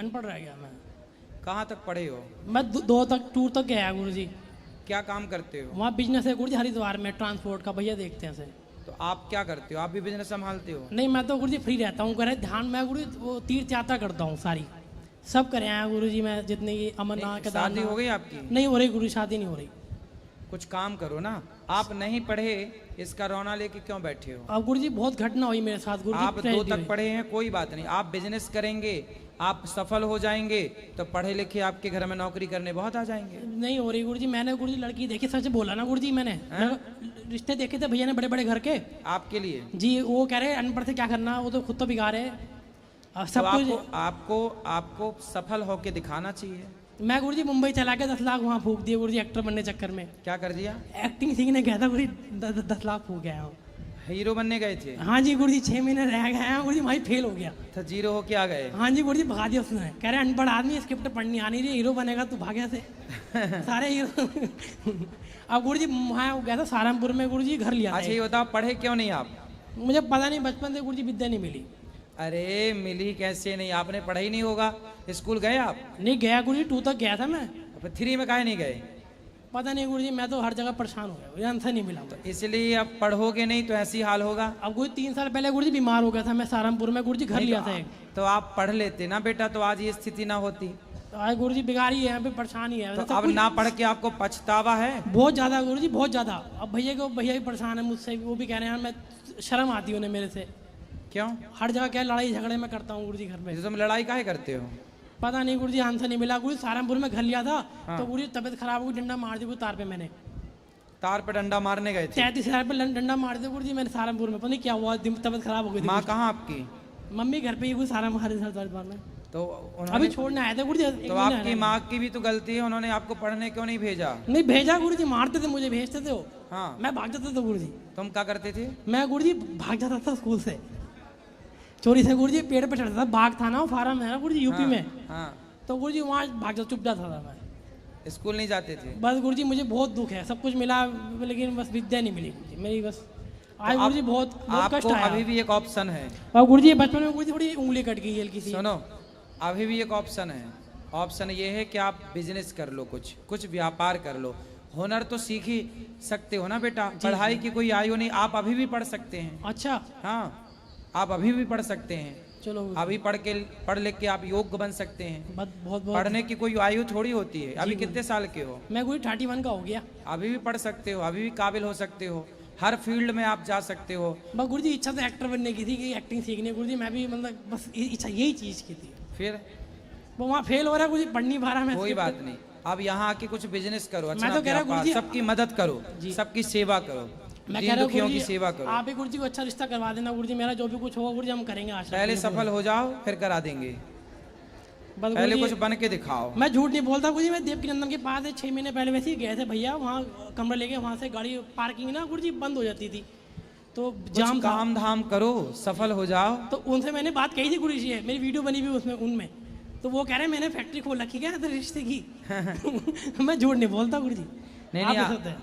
अनपढ़ रह गया मैं। कहाँ तक पढ़े हो? मैं दो तक टूर तक गया गुरु जी। क्या काम करते हो? वहाँ बिजनेस है गुरु जी, हरिद्वार में ट्रांसपोर्ट का, भैया देखते हैं से। तो आप क्या करते हो? आप भी बिजनेस संभालते हो? नहीं, मैं तो गुरु जी फ्री रहता हूँ, करे ध्यान। मैं गुरु जी वो तीर्थ यात्रा करता हूँ सारी, सब करे आया गुरु जी मैं, जितने की अमरनाथ शादी हो केदारनाथ। गई आपकी? नहीं हो रही गुरु, शादी नहीं हो रही। कुछ काम करो ना। आप नहीं पढ़े, इसका रोना लेके क्यों बैठे हो? अब गुरु जी बहुत घटना हुई मेरे साथ गुरु जी। आप 2 तक पढ़े हैं, कोई बात नहीं। आप बिजनेस करेंगे, आप सफल हो जाएंगे तो पढ़े लिखे आपके घर में नौकरी करने बहुत आ जाएंगे। नहीं हो रही गुरु जी। मैंने गुरु जी लड़की देखी, सच बोला ना गुरु जी, मैंने रिश्ते देखे थे भैया ने बड़े बड़े घर के आपके लिए जी। वो कह रहे अनपढ़ से क्या करना, वो तो खुद तो बिगाड़ है सब तो कुछ। आपको सफल होके दिखाना चाहिए। मैं गुरु जी मुंबई चला के 10 लाख वहाँ फूक दिए गुरु जी, एक्टर बनने चक्कर में। क्या कर दिया? एक्टिंग सीखने गया था गुरु जी, 10 लाख फूक गया हूँ। हीरो बनने गए थे? हाँ जी गुरु जी, 6 महीने रह गया गुरु जी, वहीं फेल हो गया तो जीरो होके आ गए? हाँ जी गुरु जी, भगा दिया उसने। कह रहे अनपढ़ आदमी, स्क्रिप्ट पढ़नी आनी रही, हीरो बनेगा तू, भाग्या से सारे हीरो। अब गुरु जी वहाँ गया था सहारनपुर में गुरु जी, घर लिया था। अच्छा ये बताओ, पढ़े क्यों नहीं आप? मुझे पता नहीं, बचपन से गुरु जी विद्या नहीं मिली। अरे मिली कैसे नहीं? आपने पढ़ा ही नहीं होगा। स्कूल गए आप? नहीं गया गुरु जी, 2 तक गया था मैं। 3 में काहे नहीं गए? पता नहीं गुरु जी, मैं तो हर जगह परेशान हो गया, आंसर नहीं मिला। तो इसलिए अब पढ़ोगे नहीं तो ऐसी हाल होगा। अब गुरु 3 साल पहले गुरु जी बीमार हो गया था मैं सहारनपुर में गुरु जी, घर लिया था एक। तो आप पढ़ लेते ना बेटा, तो आज ये स्थिति ना होती। तो आज गुरु जी बिगाड़ी है, यहाँ पे परेशानी है। तो अब ना पढ़ के आपको पछतावा है? बहुत ज्यादा गुरु जी, बहुत ज्यादा। अब भैया भी परेशान है मुझसे, वो भी कह रहे हैं मैं, शर्म आती है उन्हें मेरे से। क्यों? हर जगह क्या लड़ाई झगड़े में करता हूँ गुरु जी घर में। तुम लड़ाई काहे करते हो? पता नहीं गुरु जी, आंसर नहीं मिला गुरु। सहारनपुर में घर लिया था तो गुरु जी तबियत खराब हो गई, डंडा मार दिया तार पे। मैंने तार पे डंडा मारने गए थे? 33,000 पे डंडा मार दिया गुरु जी मैंने सहारनपुर में। पता नहीं क्या हुआ, तबियत खराब हो गई थी। माँ कहाँ आपकी? मम्मी घर पे ही गुरु, सहारनपुर में। तो अभी छोड़ने आए थे गुरु जी। तो आपकी माँ की भी तो गलती है, उन्होंने आपको पढ़ने क्यों नहीं भेजा? नहीं भेजा गुरु जी, मारते थे मुझे, भेजते थे वो। हाँ, मैं भाग जाता था गुरु जी। तुम क्या करते थे? मैं गुरु जी भाग जाता था स्कूल से, चोरी से गुरु जी। पेड़ पे चढ़ता था, बाग था ना, वो फार्म है ना गुरु जी यूपी में। हाँ, तो गुरु जी वहाँ भाग जाता, चुप जाता था मैं। स्कूल नहीं जाते थे? बस गुरु जी मुझे बहुत दुख है, सब कुछ मिला लेकिन बस विद्या नहीं मिली गुरु जी मेरी। बस आज गुरु जी बहुत कष्ट आया। अभी भी एक ऑप्शन है। और गुरु जी बचपन में गुरु जी थोड़ी उंगली कट गई हल्की सी। सुनो, अभी भी एक ऑप्शन है। ऑप्शन ये है कि आप बिजनेस कर लो, कुछ व्यापार कर लो। हुनर तो सीख ही सकते हो ना बेटा, पढ़ाई की कोई आयु नहीं। आप अभी भी पढ़ सकते हैं। अच्छा हाँ, आप अभी भी पढ़ सकते हैं। चलो अभी पढ़ लिख के आप योग्य बन सकते हैं। बहुत पढ़ने की कोई आयु थोड़ी होती है। अभी कितने साल के हो? मैं गुरु 31 का हो गया। अभी भी पढ़ सकते हो, अभी भी काबिल हो सकते हो, हर फील्ड में आप जा सकते हो। बस गुरु जी इच्छा तो एक्टर बनने की थी, कि एक्टिंग सीखनी गुरु जी। मैं भी मतलब बस इच्छा यही चीज की थी। फिर वो वहाँ फेल हो रहा है गुरु जी, पढ़ नहीं पा रहा मैं। कोई बात नहीं, अब यहाँ आके कुछ बिजनेस करो, अच्छा मैं तो कह रहा गुरु जी, सबकी मदद करो, सबकी सेवा करो, मैं कह दीन रहा दुखियों हूँ की सेवा करो। आप ही गुरु जी को अच्छा रिश्ता करवा देना गुरु जी, मेरा जो भी कुछ होगा गुरु जी हम करेंगे आशा। पहले सफल हो जाओ फिर करा देंगे, पहले कुछ बन के दिखाओ। मैं झूठ नहीं बोलता गुरु जी, मैं देवकी नंदन के पास 6 महीने पहले वैसे ही गए थे भैया, वहाँ कमरा लेके, वहाँ से गाड़ी पार्किंग ना गुरु जी बंद हो जाती थी, तो जाम काम धाम करो, सफल हो जाओ। तो उनसे मैंने बात कही थी गुरु जी, मेरी वीडियो बनी हुई उसमें उनमें, तो वो कह रहे हैं मैंने फैक्ट्री खोल रखी क्या तो रिश्ते की। मैं झूठ नहीं बोलता गुरु जी। नहीं,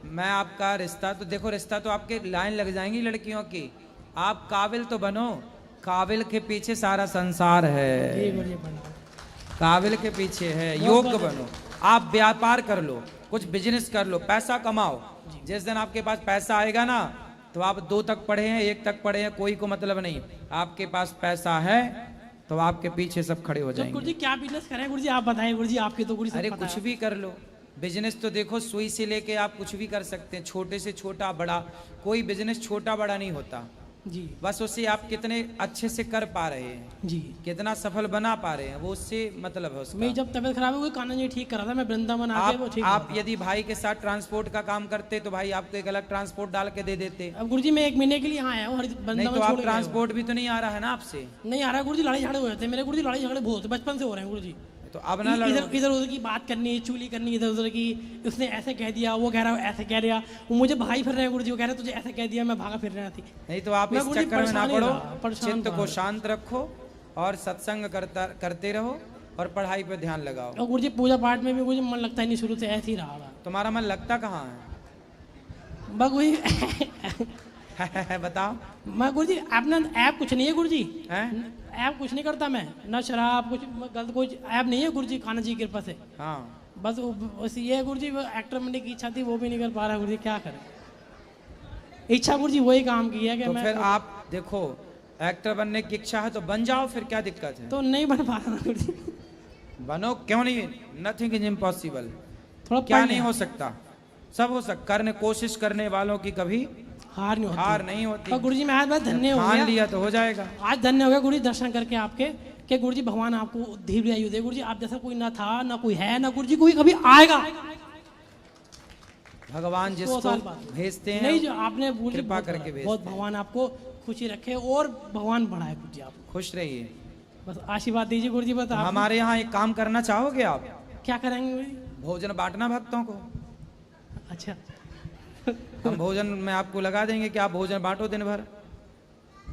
मैं आपका रिश्ता तो देखो, रिश्ता तो आपके लाइन लग जाएंगी लड़कियों की। आप काबिल तो बनो, काबिल के पीछे सारा संसार है, काबिल के पीछे है, योग्य बनो। आप व्यापार कर लो, कुछ बिजनेस कर लो, पैसा कमाओ। जिस दिन आपके पास पैसा आएगा ना, तो आप 2 तक पढ़े हैं, 1 तक पढ़े हैं, कोई को मतलब नहीं। आपके पास पैसा है तो आपके पीछे सब खड़े हो जाएंगे। गुरु जी क्या बिजनेस करें गुरु जी, आप बताएं गुरु जी, आपके तो गुरु जी। अरे कुछ भी कर लो, बिजनेस तो देखो सुई से लेके आप कुछ भी कर सकते हैं, छोटे से छोटा बड़ा, कोई बिजनेस छोटा बड़ा नहीं होता जी। बस उससे आप कितने अच्छे से कर पा रहे हैं जी, कितना सफल बना पा रहे हैं, वो उससे मतलब है उसका। मैं जब तबीयत खराब हो गई, काना जी ठीक करा था मैं, वृंदावन आके वो ठीक। आप यदि भाई के साथ ट्रांसपोर्ट का काम करते तो भाई आपको एक अलग ट्रांसपोर्ट डाल के दे देते। अब गुरुजी मैं 1 महीने के लिए यहाँ आया हूँ, नहीं तो आप ट्रांसपोर्ट भी तो नहीं आ रहा है ना आपसे? नहीं आ रहा गुरुजी, लड़ाई झगड़े हो जाते हैं मेरे गुरुजी, लड़ाई झगड़े बहुत बचपन से हो रहे हैं गुरुजी। तो अब ना लड़ो, इधर उधर की बात करनी, चुगली करनी इधर उधर की, उसने ऐसे कह दिया, वो कह रहा ऐसे कह दिया, वो मुझे भाई फिर रहे हैं गुरुजी, वो कह रहे तुझे ऐसे कह दिया, मैं भागा फिर रहा थी। नहीं तो आप इस चक्कर में ना पड़ो, चित्त को शांत रखो और सत्संग करते रहो और पढ़ाई पे ध्यान लगाओ। और गुरुजी पूजा पाठ में भी मुझे मन लगता है नहीं, शुरू से ऐसे ही रहा। तुम्हारा मन लगता कहाँ है? बस वही बताओ। मैं गुरुजी अपना ऐप कुछ नहीं है गुरुजी, हैं? ऐप कुछ नहीं करता मैं, ना शराब कुछ गलत कुछ ऐप नहीं है गुरुजी, कान्हा जी की कृपा से। हाँ, बस ये है गुरुजी, वो एक्टर बनने की इच्छा थी वो भी नहीं कर पा रहा गुरुजी, क्या करें। इच्छा गुरुजी वही काम की है कि तो मैं फिर आप देखो एक्टर बनने की इच्छा है तो बन जाओ, फिर क्या दिक्कत है? तो नहीं बन पा रहा गुरुजी। बनो, क्यों नहीं? Nothing is impossible. थोड़ा क्या पढ़ नहीं लिया। हो सकता? सब हो सकता। करने कोशिश करने वालों की कभी हार नहीं होती। हार नहीं होती। और गुरुजी मैं आज बहुत धन्य हो ठान गया, लिया तो हो जाएगा। आज धन्य हो गया गुरुजी दर्शन करके आपके, कि गुरुजी भगवान आपको धीरे आयु दे गुरुजी, आप जैसा कोई ना था ना कोई है ना गुरुजी कोई कभी आएगा। भगवान 100 जिसको साल बाद भेजते नहीं, हैं जो आपने गुरुजी कृपा बहुत करके बढ़ाया, भेजते बहुत भगवान आपको खुशी रखे और भगवान बढ़ाए गुरुजी आपको, खुश रहिए। बस आशीर्वाद दीजिए गुरुजी। बस आप हमारे यहाँ एक काम करना चाहोगे आप? क्या करेंगे गुरुजी? भोजन बांटना भक्तों को। अच्छा हम भोजन में आपको लगा देंगे कि आप भोजन बांटो दिन भर।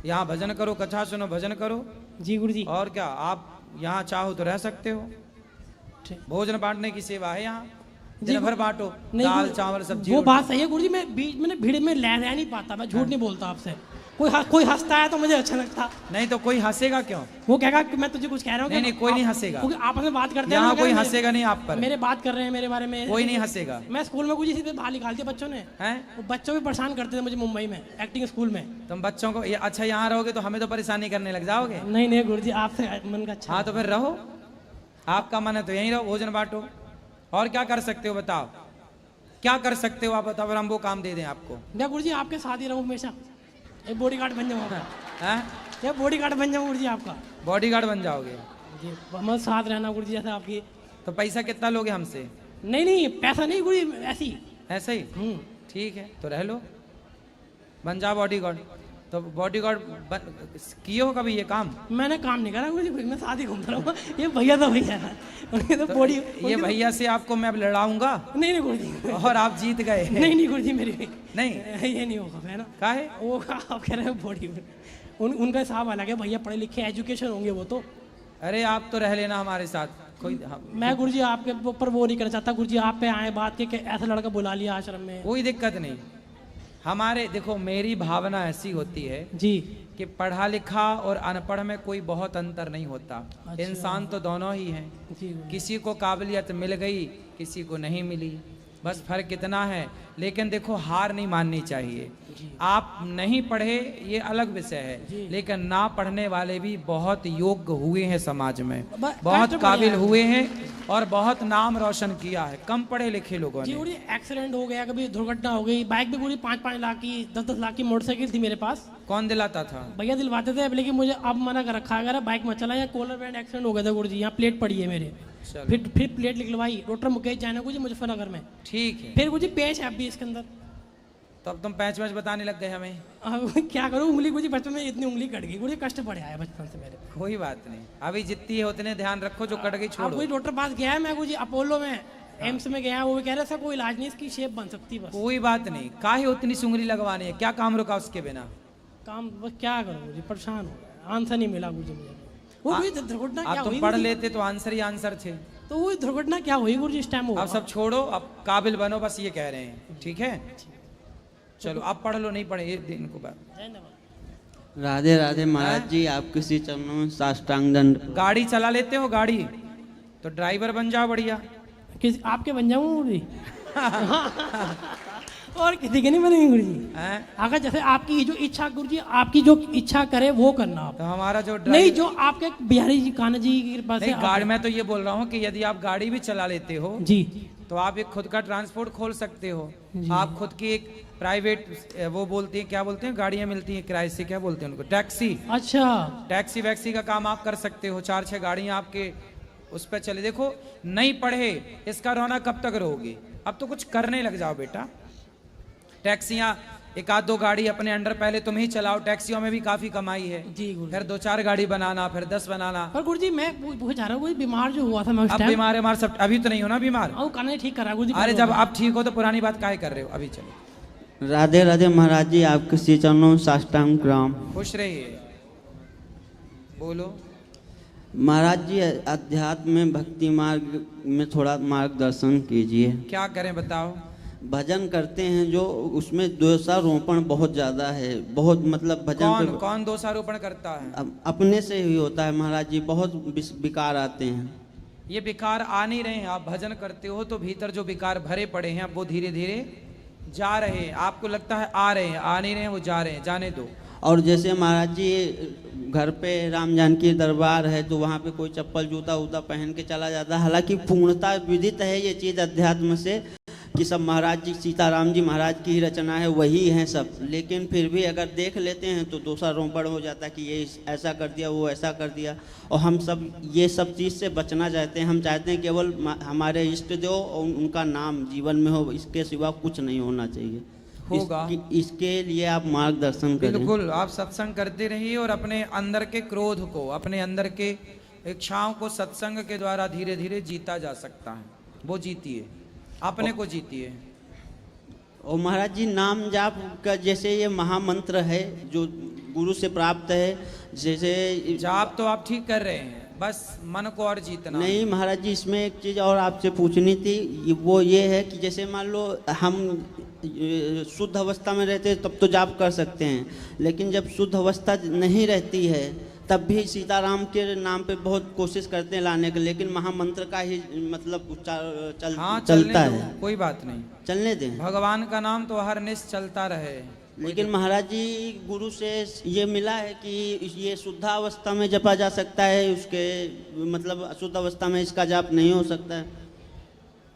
यहाँ भजन करो, कथा सुनो, भजन करो। जी गुरुजी। और क्या, आप यहाँ चाहो तो रह सकते हो। ठीक। भोजन बांटने की सेवा है यहाँ, जी, दिन भर बांटो, नहीं, दाल वो- चावल सब्जी वो रोटी। बात सही है गुरुजी, मैं बीच में ना भीड़ में रह नहीं पाता, मैं झूठ नहीं बोलता आपसे। कोई हंसता है तो मुझे अच्छा लगता, नहीं तो कोई हंसेगा क्यों? वो कहेगा कि मैं तुझे कुछ कह रहा हूँ। नहीं, कोई नहीं हंसेगा। क्योंकि आपस में बात करते हैं यहाँ ना, कोई मेरे- हंसेगा नहीं आप पर। मेरे बात कर रहे हैं मेरे बारे में, कोई नहीं हंसेगा। मैं स्कूल में गुरुजी सीधे बाहर निकाल दिया बच्चों ने, हैं? वो बच्चों भी परेशान करते थे मुझे मुंबई में एक्टिंग स्कूल में। तुम बच्चों को अच्छा यहाँ रहोगे तो हमें तो परेशानी करने लग जाओगे। नहीं नहीं गुरुजी आपसे मन का अच्छा। हाँ तो फिर रहो, आपका मन है तो यहीं रहो, भोजन बांटो। और क्या कर सकते हो बताओ? क्या कर सकते हो आप बताओ, फिर हम वो काम दे दें आपको। मैं गुरुजी आपके साथ ही रहूँ हमेशा, एक बॉडीगार्ड बन जाऊँ आपका, हैं? या बॉडीगार्ड बन जाऊँ गुरुजी आपका। बॉडीगार्ड बन जाओगे? जी मैं साथ रहना गुरुजी जैसे आपकी। तो पैसा कितना लोगे हमसे? नहीं नहीं पैसा नहीं गुरुजी, ऐसी। ऐसे ही? ठीक है तो रह लो, बन जाओ बॉडीगार्ड। तो बॉडीगार्ड किए हो कभी ये काम? मैंने काम नहीं करा गुरुजी, मैं साथ ही घूमता रहूँ। ये भैया तो भैया है, उनके तो बॉडी। ये भैया से आपको मैं अब लड़ाऊंगा नहीं नहीं गुरुजी, और आप जीत गए। नहीं नहीं गुरुजी मेरी नहीं ये नहीं होगा, है ना। काहे? वो आप कह रहे हैं बॉडी, उनका हिसाब अलग है, भैया पढ़े लिखे एजुकेशन होंगे वो तो। अरे आप तो रह लेना हमारे साथ कोई मैं गुरुजी आपके ऊपर वो नहीं करना चाहता गुरुजी, आप पे आए बात के कि ऐसा लड़का बुला लिया आश्रम में। कोई दिक्कत नहीं। हमारे देखो मेरी भावना ऐसी होती है जी कि पढ़ा लिखा और अनपढ़ में कोई बहुत अंतर नहीं होता। अच्छा। इंसान तो दोनों ही हैं। जी गुरुजी। किसी को काबिलियत मिल गई, किसी को नहीं मिली, बस फर्क इतना है। लेकिन देखो हार नहीं माननी चाहिए। आप नहीं पढ़े ये अलग विषय है, लेकिन ना पढ़ने वाले भी बहुत योग्य हुए हैं समाज में, बहुत काबिल हुए हैं और बहुत नाम रोशन किया है कम पढ़े लिखे लोगों जी ने। गुरुजी एक्सीडेंट हो गया, कभी दुर्घटना हो गई, बाइक भी गुरुजी 5-5 लाख की 10-10 लाख की मोटरसाइकिल थी मेरे पास, कौन दिलाता था? भैया दिलवाते थे, लेकिन मुझे अब मना कर रखा है, अगर बाइक मत चला। या कॉलर बैंड एक्सीडेंट हो गया था गुरुजी, यहाँ प्लेट पड़ी है मेरे, चलो फिर प्लेट निकलवाई डॉक्टर मुकेश जैन गुरुजी मुजफ्फरनगर में। ठीक है। फिर गुरुजी पेच है भी इसके अंदर। तब तुम पैच वैच बताने लग गए हमें। अब क्या करूँ, उंगली गुरुजी बचपन में इतनी उंगली कट गई गुरुजी, कष्ट पड़े आया बचपन से मेरे। कोई बात नहीं, अभी जितनी है उतने ध्यान रखो, जो कट गई अब छोड़ो। कोई डॉक्टर पास गया है मैं गुरुजी, अपोलो में एम्स में गया, वो भी कह रहा था कोई इलाज नहीं, इसकी शेप बन सकती बस। कोई बात नहीं, काहे उतनी सुंगली लगवानी है, क्या काम रुका उसके बिना? काम बस क्या करूँ गुरुजी, परेशान हो गया, आंसर नहीं मिला गुरुजी मुझे। वो हुई दुर्घटना क्या अब तुम हुई पढ़ गुरुजी? लेते तो आंसर ही आंसर थे। तो वो दुर्घटना क्या हुई गुरुजी इस टाइम? अब सब छोड़ो, अब काबिल बनो, बस ये कह रहे हैं। ठीक है चलो अब पढ़ लो, नहीं पढ़े एक दिन को बाद। राधे राधे महाराज जी, आपके श्री चरणों में साष्टांग दंड। गाड़ी चला लेते हो गाड़ी, तो ड्राइवर बन जाओ बढ़िया। किस आपके बन जाऊँ गुरुजी? और किसी के नहीं बनेंगे गुरुजी। हैं? अगर जैसे आपकी जो इच्छा गुरुजी, आपकी जो इच्छा करे वो करना आप, तो हमारा जो नहीं जो आपके बिहारी जी कान्हा जी की कृपा से नहीं गाड़ी, मैं तो ये बोल रहा हूँ कि यदि आप गाड़ी भी चला लेते हो जी तो आप एक खुद का ट्रांसपोर्ट खोल सकते हो। आप खुद की एक प्राइवेट, वो बोलते हैं क्या बोलते हैं, गाड़ियां मिलती हैं किराए से, क्या बोलते हैं उनको, टैक्सी। अच्छा टैक्सी वैक्सी का काम आप कर सकते हो, 4-6 गाड़ियां आपके उस पर चले। देखो नहीं पढ़े इसका रोना कब तक रहोगे, अब तो कुछ करने लग जाओ बेटा। टैक्सियां एक आध 2 गाड़ी अपने अंडर पहले तुम ही चलाओ, टैक्सियों में भी काफी कमाई है। जी गुरुजी। फिर 2-4 गाड़ी बनाना, फिर 10 बनाना। पर गुरुजी मैं पूछ रहा हूँ, बीमार जो हुआ था मैं उस अब टाइम, बीमार है सब, अभी तो नहीं हो ना बीमार। वो कान्हा जी ठीक करा गुरुजी। अरे जब आप ठीक हो तो पुरानी बात काहे कर रहे हो, अभी चलो। राधे राधे महाराज जी, आपके श्री चरणों में साष्टांग प्रणाम। खुश रहिए, बोलो। महाराज जी, अध्यात्म में भक्ति मार्ग में थोड़ा मार्गदर्शन कीजिए। क्या करें बताओ? भजन करते हैं जो उसमें दोषारोपण बहुत ज़्यादा है, बहुत मतलब भजन कौन कौन दोषारोपण करता है? अपने से ही होता है महाराज जी, बहुत विकार आते हैं। ये विकार आ नहीं रहे हैं, आप भजन करते हो तो भीतर जो विकार भरे पड़े हैं अब वो धीरे धीरे जा रहे हैं। आपको लगता है आ रहे हैं, आ नहीं रहे हैं, वो जा रहे हैं, जाने दो। और जैसे महाराज जी घर पे राम जानकी दरबार है तो वहाँ पे कोई चप्पल जूता उता पहन के चला जाता है, हालांकि पूर्णता विदित है ये चीज़ अध्यात्म से कि सब महाराज जी सीताराम जी महाराज की ही रचना है, वही हैं सब, लेकिन फिर भी अगर देख लेते हैं तो दोषारोपण हो जाता है कि ये ऐसा कर दिया, वो ऐसा कर दिया। और हम सब ये सब चीज़ से बचना चाहते हैं। हम चाहते हैं केवल हमारे इष्ट देव और उनका नाम जीवन में हो, इसके सिवा कुछ नहीं होना चाहिए। होगा इसके लिए आप मार्गदर्शन करें। बिल्कुल, आप सत्संग करते रहिए और अपने अंदर के क्रोध को, अपने अंदर के इच्छाओं को सत्संग के द्वारा धीरे धीरे जीता जा सकता है। वो जीतिए, अपने को जीतिए। और महाराज जी नाम जाप का जैसे ये महामंत्र है जो गुरु से प्राप्त है, जैसे जाप तो आप ठीक कर रहे हैं, बस मन को और जीतना। नहीं महाराज जी, इसमें एक चीज़ और आपसे पूछनी थी, वो ये है कि जैसे मान लो हम शुद्ध अवस्था में रहते हैं तब तो जाप कर सकते हैं, लेकिन जब शुद्ध अवस्था नहीं रहती है तब भी सीताराम के नाम पे बहुत कोशिश करते हैं लाने के, लेकिन महामंत्र का ही मतलब उच्चार चलता है। कोई बात नहीं, चलने दें। भगवान का नाम तो हर निश चलता रहे। लेकिन महाराज जी गुरु से ये मिला है कि ये शुद्धावस्था में जपा जा सकता है, उसके मतलब अशुद्ध अवस्था में इसका जाप नहीं हो सकता है।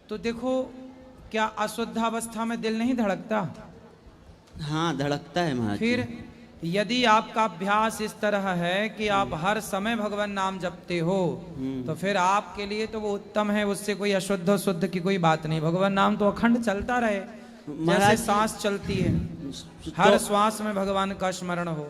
तो देखो, क्या अशुद्धावस्था में दिल नहीं धड़कता? हाँ धड़कता है महाराज। फिर यदि आपका अभ्यास इस तरह है कि आप हर समय भगवान नाम जपते हो तो फिर आपके लिए तो वो उत्तम है, उससे कोई अशुद्ध शुद्ध की कोई बात नहीं। भगवान नाम तो अखंड चलता रहे, जैसे सांस चलती है, हर श्वास में भगवान का स्मरण हो।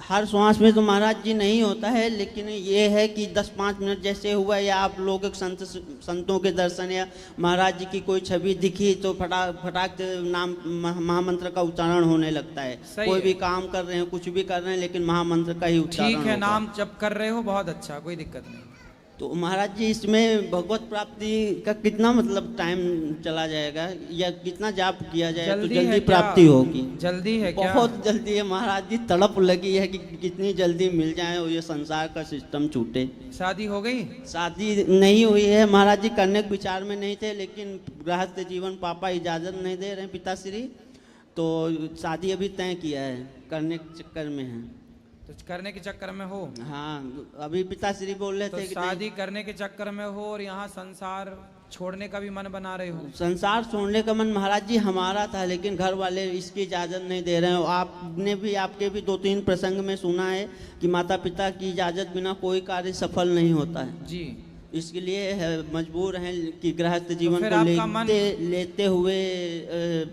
हर श्वास में तो महाराज जी नहीं होता है, लेकिन ये है कि 10-5 मिनट जैसे हुआ या आप लोग संतों के दर्शन या महाराज जी की कोई छवि दिखी तो फटाक नाम महामंत्र का उच्चारण होने लगता है। कोई भी काम कर रहे हैं, कुछ भी कर रहे हैं, लेकिन महामंत्र का ही उच्चारण। ठीक है, नाम जप कर रहे हो, बहुत अच्छा, कोई दिक्कत नहीं। तो महाराज जी इसमें भगवत प्राप्ति का कितना मतलब टाइम चला जाएगा या कितना जाप किया जाए तो जल्दी प्राप्ति होगी? जल्दी है क्या? बहुत जल्दी है महाराज जी, तड़प लगी है कि कितनी जल्दी मिल जाए और ये संसार का सिस्टम छूटे। शादी हो गई? शादी नहीं हुई है महाराज जी, करने के विचार में नहीं थे, लेकिन गृहस्थ जीवन पापा इजाज़त नहीं दे रहे पिताश्री, तो शादी अभी तय किया है, करने के चक्कर में है। तो करने के चक्कर में हो? हाँ, अभी पिताश्री बोल रहे थे कि शादी करने के चक्कर में हो और यहाँ संसार छोड़ने का भी मन बना रहे हो? संसार छोड़ने का मन महाराज जी हमारा था, लेकिन घर वाले इसकी इजाज़त नहीं दे रहे हैं। आपने भी, आपके भी 2-3 प्रसंग में सुना है कि माता पिता की इजाज़त बिना कोई कार्य सफल नहीं होता है जी। इसके लिए मजबूर हैं कि गृहस्थ जीवन तो को लेते हुए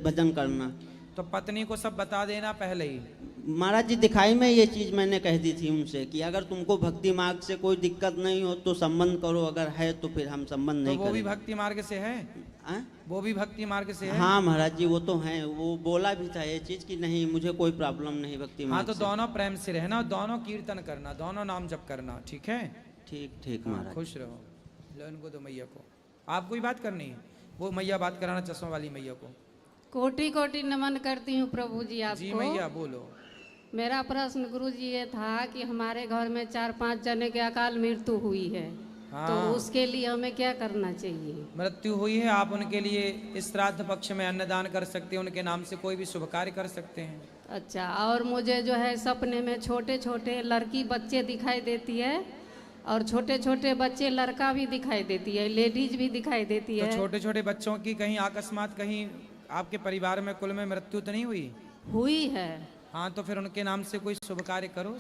भजन करना। तो पत्नी को सब बता देना पहले ही। महाराज जी दिखाई में ये चीज़ मैंने कह दी थी उनसे कि अगर तुमको भक्ति मार्ग से कोई दिक्कत नहीं हो तो संबंध करो, अगर है तो फिर हम संबंध नहीं करेंगे। वो भी भक्ति मार्ग से है? वो भी भक्ति मार्ग से है? हाँ महाराज जी वो तो हैं, वो बोला भी था ये चीज़ कि नहीं मुझे कोई प्रॉब्लम नहीं भक्ति मार्ग। हाँ तो दोनों प्रेम से रहना, दोनों कीर्तन करना, दोनों नाम जप करना, ठीक है? ठीक महाराज। खुश रहो। लो इनको दो मैया को। आप कोई बात करनी है? वो मैया बात कराना, चश्मा वाली मैया को। कोटि कोटि नमन करती हूँ प्रभु जी आपको। जी मैया बोलो। मेरा प्रश्न गुरु जी ये था कि हमारे घर में 4-5 जने के अकाल मृत्यु हुई है। हाँ। तो उसके लिए हमें क्या करना चाहिए? मृत्यु हुई है, आप उनके लिए इस श्राद्ध पक्ष में अन्नदान कर सकते हैं, उनके नाम से कोई भी शुभ कार्य कर सकते हैं। अच्छा, और मुझे जो है सपने में छोटे छोटे लड़की बच्चे दिखाई देती है और छोटे छोटे बच्चे लड़का भी दिखाई देती है, लेडीज भी दिखाई देती है। तो छोटे छोटे बच्चों की कहीं अकस्मात कहीं आपके परिवार में कुल में मृत्यु तो नहीं हुई? हुई है। हाँ तो फिर उनके नाम से कोई शुभ कार्य करो।